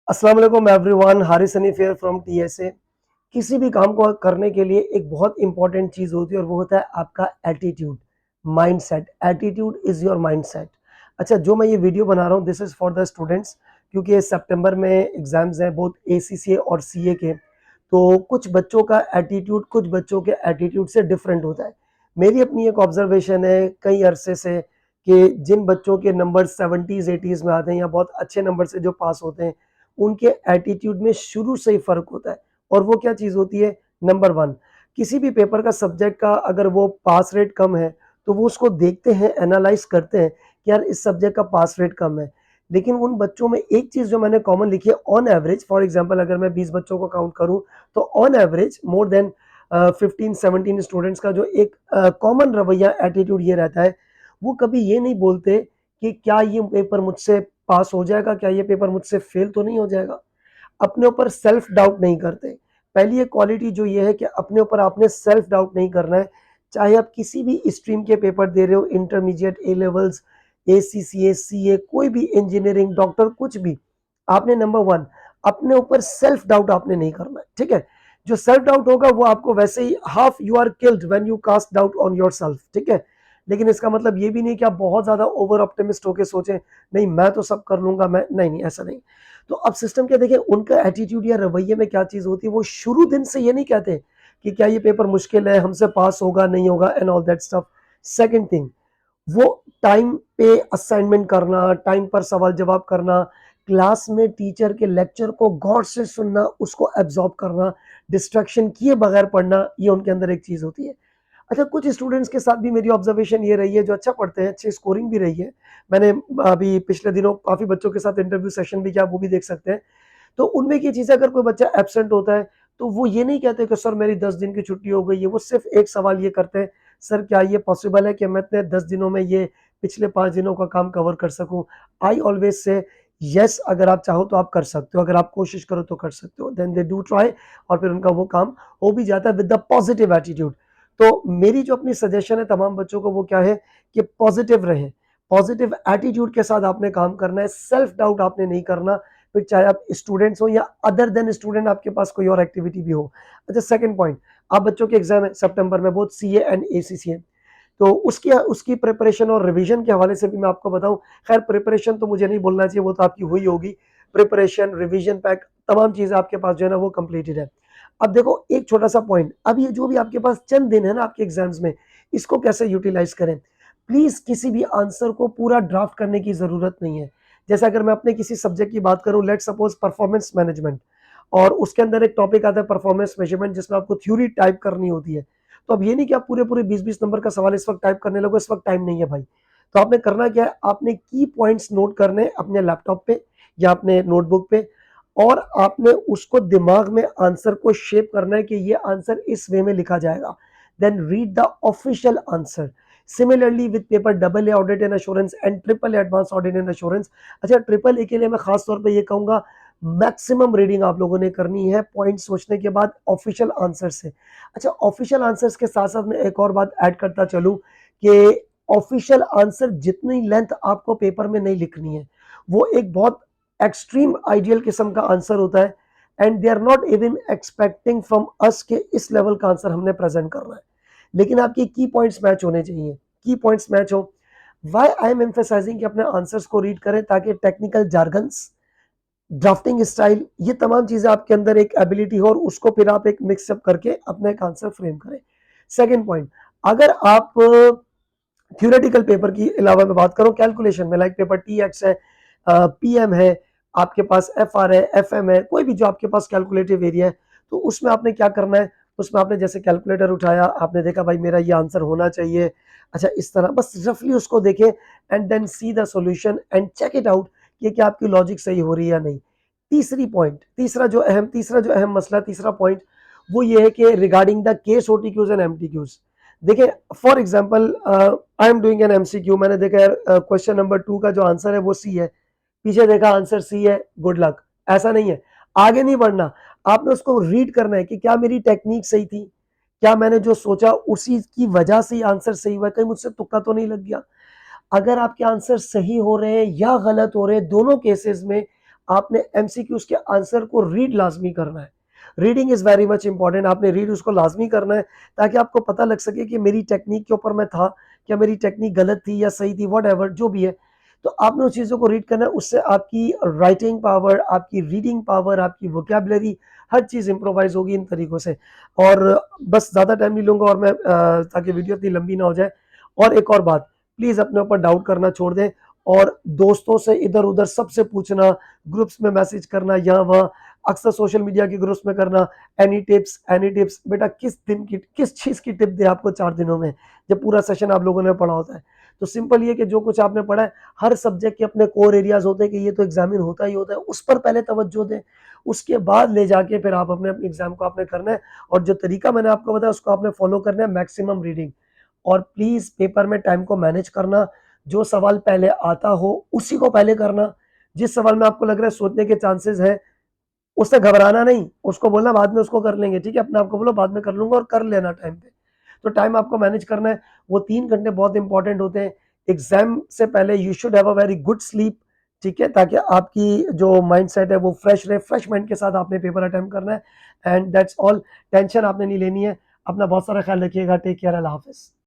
अस्सलाम वालेकुम everyone, Haris Hanif here from TSA. किसी भी काम को करने के लिए एक बहुत इंपॉर्टेंट चीज़ होती है और वो होता है आपका attitude, mindset. Attitude is your mindset. अच्छा, जो मैं ये वीडियो बना रहा हूँ this is for the students, क्योंकि ये सितंबर में एग्ज़ाम्स हैं बोथ एसीसीए और सीए के। तो कुछ बच्चों का एटीट्यूड कुछ बच्चों के एटीट्यूड से डिफरेंट होता है। मेरी अपनी एक ऑब्जर्वेशन है कई अरसे से कि जिन बच्चों के नंबर 70s 80s में आते हैं या बहुत अच्छे नंबर से जो पास होते हैं, उनके एटीट्यूड में शुरू से ही फ़र्क होता है। और वो क्या चीज़ होती है? नंबर 1, किसी भी पेपर का सब्जेक्ट का अगर वो पास रेट कम है, तो वो उसको देखते हैं, एनालाइज़ करते हैं कि यार इस सब्जेक्ट का पास रेट कम है। लेकिन उन बच्चों में एक चीज़ जो मैंने कॉमन लिखी है ऑन एवरेज, फॉर एग्ज़ाम्पल अगर मैं 20 बच्चों को काउंट करूँ, तो on average more than 15-17 students का जो एक कॉमन रवैया एटीट्यूड ये रहता है, वो कभी ये नहीं बोलते कि क्या ये पेपर मुझसे पास हो जाएगा, क्या ये पेपर मुझसे फेल तो नहीं हो जाएगा? अपने ऊपर सेल्फ डाउट नहीं करते। पहली एक क्वालिटी जो ये है कि अपने ऊपर आपने सेल्फ डाउट नहीं करना है। चाहे आप किसी भी स्ट्रीम के पेपर दे रहे हो, intermediate, A levels, ACCA, CA, कोई भी इंजीनियरिंग, डॉक्टर, कुछ भी। आपने नंबर 1 अपने ऊपर सेल्फ डाउट आपने नहीं करना है, ठीक है? जो सेल्फ डाउट होगा वो आपको वैसे ही half you are killed when you cast doubt on yourself, ठीक है? लेकिन इसका मतलब ये भी नहीं कि आप बहुत ज़्यादा ओवर ऑप्टिमिस्ट होके सोचें, नहीं मैं तो सब कर लूँगा, मैं नहीं, नहीं ऐसा नहीं। तो अब सिस्टम क्या, देखिए उनका एटीट्यूड या रवैये में क्या चीज़ होती है, वो शुरू दिन से ये नहीं कहते कि क्या ये पेपर मुश्किल है, हमसे पास होगा, नहीं होगा and all that stuff. Second thing, वो टाइम पे असाइनमेंट करना, टाइम पर सवाल जवाब करना, क्लास में टीचर के लेक्चर को गौर से सुनना, उसको एब्जॉर्ब करना, डिस्ट्रैक्शन किए बगैर पढ़ना, ये उनके अंदर एक चीज़ होती है। अच्छा, कुछ स्टूडेंट्स के साथ भी मेरी ऑब्जर्वेशन ये रही है जो अच्छा पढ़ते हैं, अच्छी स्कोरिंग भी रही है। मैंने अभी पिछले दिनों काफ़ी बच्चों के साथ इंटरव्यू सेशन भी किया, वो भी देख सकते हैं। तो उनमें की चीज़ है, अगर कोई बच्चा एब्सेंट होता है, तो वो ये नहीं कहते कि सर मेरी 10 दिन की छुट्टी हो गई है, वो सिर्फ़ एक सवाल ये करते हैं, सर क्या ये पॉसिबल है कि मैं इतने 10 दिनों में ये पिछले 5 दिनों का काम कवर कर सकूँ? आई ऑलवेज़ से येस, अगर आप चाहो तो आप कर सकते हो, अगर आप कोशिश करो तो कर सकते हो। देन दे डू ट्राई और फिर उनका वो काम हो भी जाता है विद द पॉजिटिव एटीट्यूड। तो मेरी जो अपनी सजेशन है तमाम बच्चों को वो क्या है कि पॉजिटिव रहें, पॉजिटिव एटीट्यूड के साथ आपने काम करना है, सेल्फ डाउट आपने नहीं करना, फिर चाहे आप स्टूडेंट्स हो या अदर देन स्टूडेंट आपके पास कोई और एक्टिविटी भी हो। अच्छा, सेकंड पॉइंट, आप बच्चों के एग्जाम है सितंबर में, बोथ सीए एंड एसीसीए, तो उसकी उसकी प्रिपरेशन और रिवीजन के हवाले से भी मैं आपको बताऊं। खैर प्रिपरेशन तो मुझे नहीं बोलना चाहिए, वो तो आपकी हुई होगी। प्रिपरेशन, रिवीजन पैक, तमाम चीजें आपके पास जो है ना वो कंप्लीटेड है। अब देखो एक छोटा सा पॉइंट, अब ये जो भी आपके पास चंद दिन है ना आपके एग्जाम्स में, इसको कैसे यूटिलाइज करें। प्लीज किसी भी आंसर को पूरा ड्राफ्ट करने की जरूरत नहीं है। जैसे अगर मैं अपने किसी सब्जेक्ट की बात करूं, लेट सपोज परफॉर्मेंस मैनेजमेंट, और उसके अंदर एक टॉपिक आता है परफॉर्मेंस मेजरमेंट, जिसमें आपको थ्योरी टाइप करनी होती है। तो अब ये नहीं कि आप पूरे पूरे 20-20 नंबर का सवाल इस वक्त टाइप करने लगो, इस वक्त टाइम नहीं है भाई। तो आपने करना क्या है, आपने की पॉइंट्स नोट करने अपने लैपटॉप पे या अपने नोटबुक पे, और आपने उसको दिमाग में आंसर को शेप करना है कि ये आंसर इस वे में लिखा जाएगा। Then read the official answer. Similarly with paper double A audit and assurance and triple A advance audit and assurance. अच्छा, ट्रिपल ए के लिए मैं खास तौर पे ये कहूंगा, मैक्सिमम रीडिंग आप लोगों ने करनी है पॉइंट सोचने के बाद ऑफिशियल आंसर से। अच्छा, ऑफिशियल आंसर्स के साथ साथ मैं एक और बात ऐड करता चलूं कि ऑफिशियल आंसर जितनी लेंथ आपको पेपर में नहीं लिखनी है, वो एक बहुत एक्सट्रीम आइडियल किस्म का आंसर होता है, and they are not even expecting from us के इस लेवल का आंसर हमने प्रेजेंट करना है। लेकिन आपके की पॉइंट्स मैच होने चाहिए, की पॉइंट्स मैच हो। वाई आई एम एम्फेसाइजिंग कि अपने आंसर्स को रीड करें, ताकि टेक्निकल जार्गन्स, ड्राफ्टिंग स्टाइल, ये तमाम चीजें आपके अंदर एक एबिलिटी हो और उसको फिर आप एक मिक्सअप करके अपना एक आंसर फ्रेम करें। सेकंड पॉइंट, अगर आप थ्योरेटिकल पेपर की अलावा मैं बात करूं कैलकुलेशन में, लाइक पेपर टीएक्स है, पीएम है, आपके पास एफआर है, एफएम है, कोई भी जो आपके पास कैलकुलेटिव एरिया है, तो उसमें आपने क्या करना है, उसमें आपने जैसे कैलकुलेटर उठाया, आपने देखा भाई मेरा ये आंसर होना चाहिए, अच्छा इस तरह बस रफली उसको देखें, and then see the solution and check it out कि क्या आपकी लॉजिक सही हो रही है या नहीं। तीसरा जो अहम मसला, तीसरा पॉइंट, वो ये है कि रिगार्डिंग द केस ओटीक्यूज एंड एमटीक्यूज। देखिए for example I am doing an MCQ, मैंने देखा यार क्वेश्चन नंबर 2 का जो आंसर है वो सी है, पीछे देखा आंसर सी है, गुड लक। ऐसा नहीं है, आगे नहीं बढ़ना, आपने उसको रीड करना है कि क्या मेरी टेक्निक सही थी, क्या मैंने जो सोचा उसी की वजह से आंसर सही हुआ, कहीं मुझसे तुक्का तो नहीं लग गया। अगर आपके आंसर सही हो रहे हैं या गलत हो रहे हैं, दोनों केसेस में आपने एमसीक्यूज के आंसर को रीड लाजमी करना है। Reading is very much important. आपने रीड उसको लाजमी करना है ताकि आपको पता लग सके कि मेरी टेक्निक के ऊपर मैं था, क्या मेरी टेक्निक गलत थी या सही थी, व्हाटएवर जो भी है। तो आपने उस चीज़ों को रीड करना है, उससे आपकी राइटिंग पावर, आपकी रीडिंग पावर, आपकी वोकैबुलरी हर चीज़ इम्प्रोवाइज़ होगी इन तरीकों से। और बस ज़्यादा टाइम नहीं लूँगा और मैं ताकि वीडियो इतनी लंबी ना हो जाए। और एक और बात, प्लीज़ अपने ऊपर डाउट करना छोड़ दें और दोस्तों से इधर-उधर सबसे पूछना, ग्रुप्स में मैसेज करना यहाँ-वहाँ, अक्सर सोशल मीडिया के ग्रुप्स में करना, एनी टिप्स, बेटा किस दिन की किस चीज़ की टिप दें आपको 4 दिनों में, जब पूरा सेशन आप लोगों ने पढ़ा होता है। तो सिंपल ये है कि जो कुछ आपने पढ़ा है, हर सब्जेक्ट के अपने कोर एरियाज़ होते हैं कि ये तो एग्ज़ाम में होता ही होता है, उस पर पहले तवज्जो दें, उसके बाद ले जाके फिर आप अपने एग्ज़ाम को आपने करना है और जो तरीका मैंने आपको बताया उसको आपने फॉलो करना है, मैक्सिमम रीडिंग। और प्लीज़ पेपर में टाइम को मैनेज करना, जो सवाल पहले आता हो उसी को पहले करना, जिस सवाल में आपको लग रहा है सोचने के चांसेस हैं, उससे घबराना नहीं, उसको बोलना बाद में उसको कर लेंगे, ठीक है? अपने आप को बोलो बाद में कर लूँगा और कर लेना टाइम पे। तो टाइम आपको मैनेज करना है, वो 3 घंटे बहुत इंपॉर्टेंट होते हैं। एग्ज़ाम से पहले you should have a very good sleep, ठीक है? ताकि आपकी जो माइंडसेट है वो फ्रेश रहे, फ्रेश माइंड के साथ आपने पेपर अटेम्प्ट करना है एंड दैट्स ऑल। टेंशन आपने नहीं लेनी है। अपना बहुत सारा ख्याल रखिएगा। टेक केयर, अल्लाह हाफ़िज़।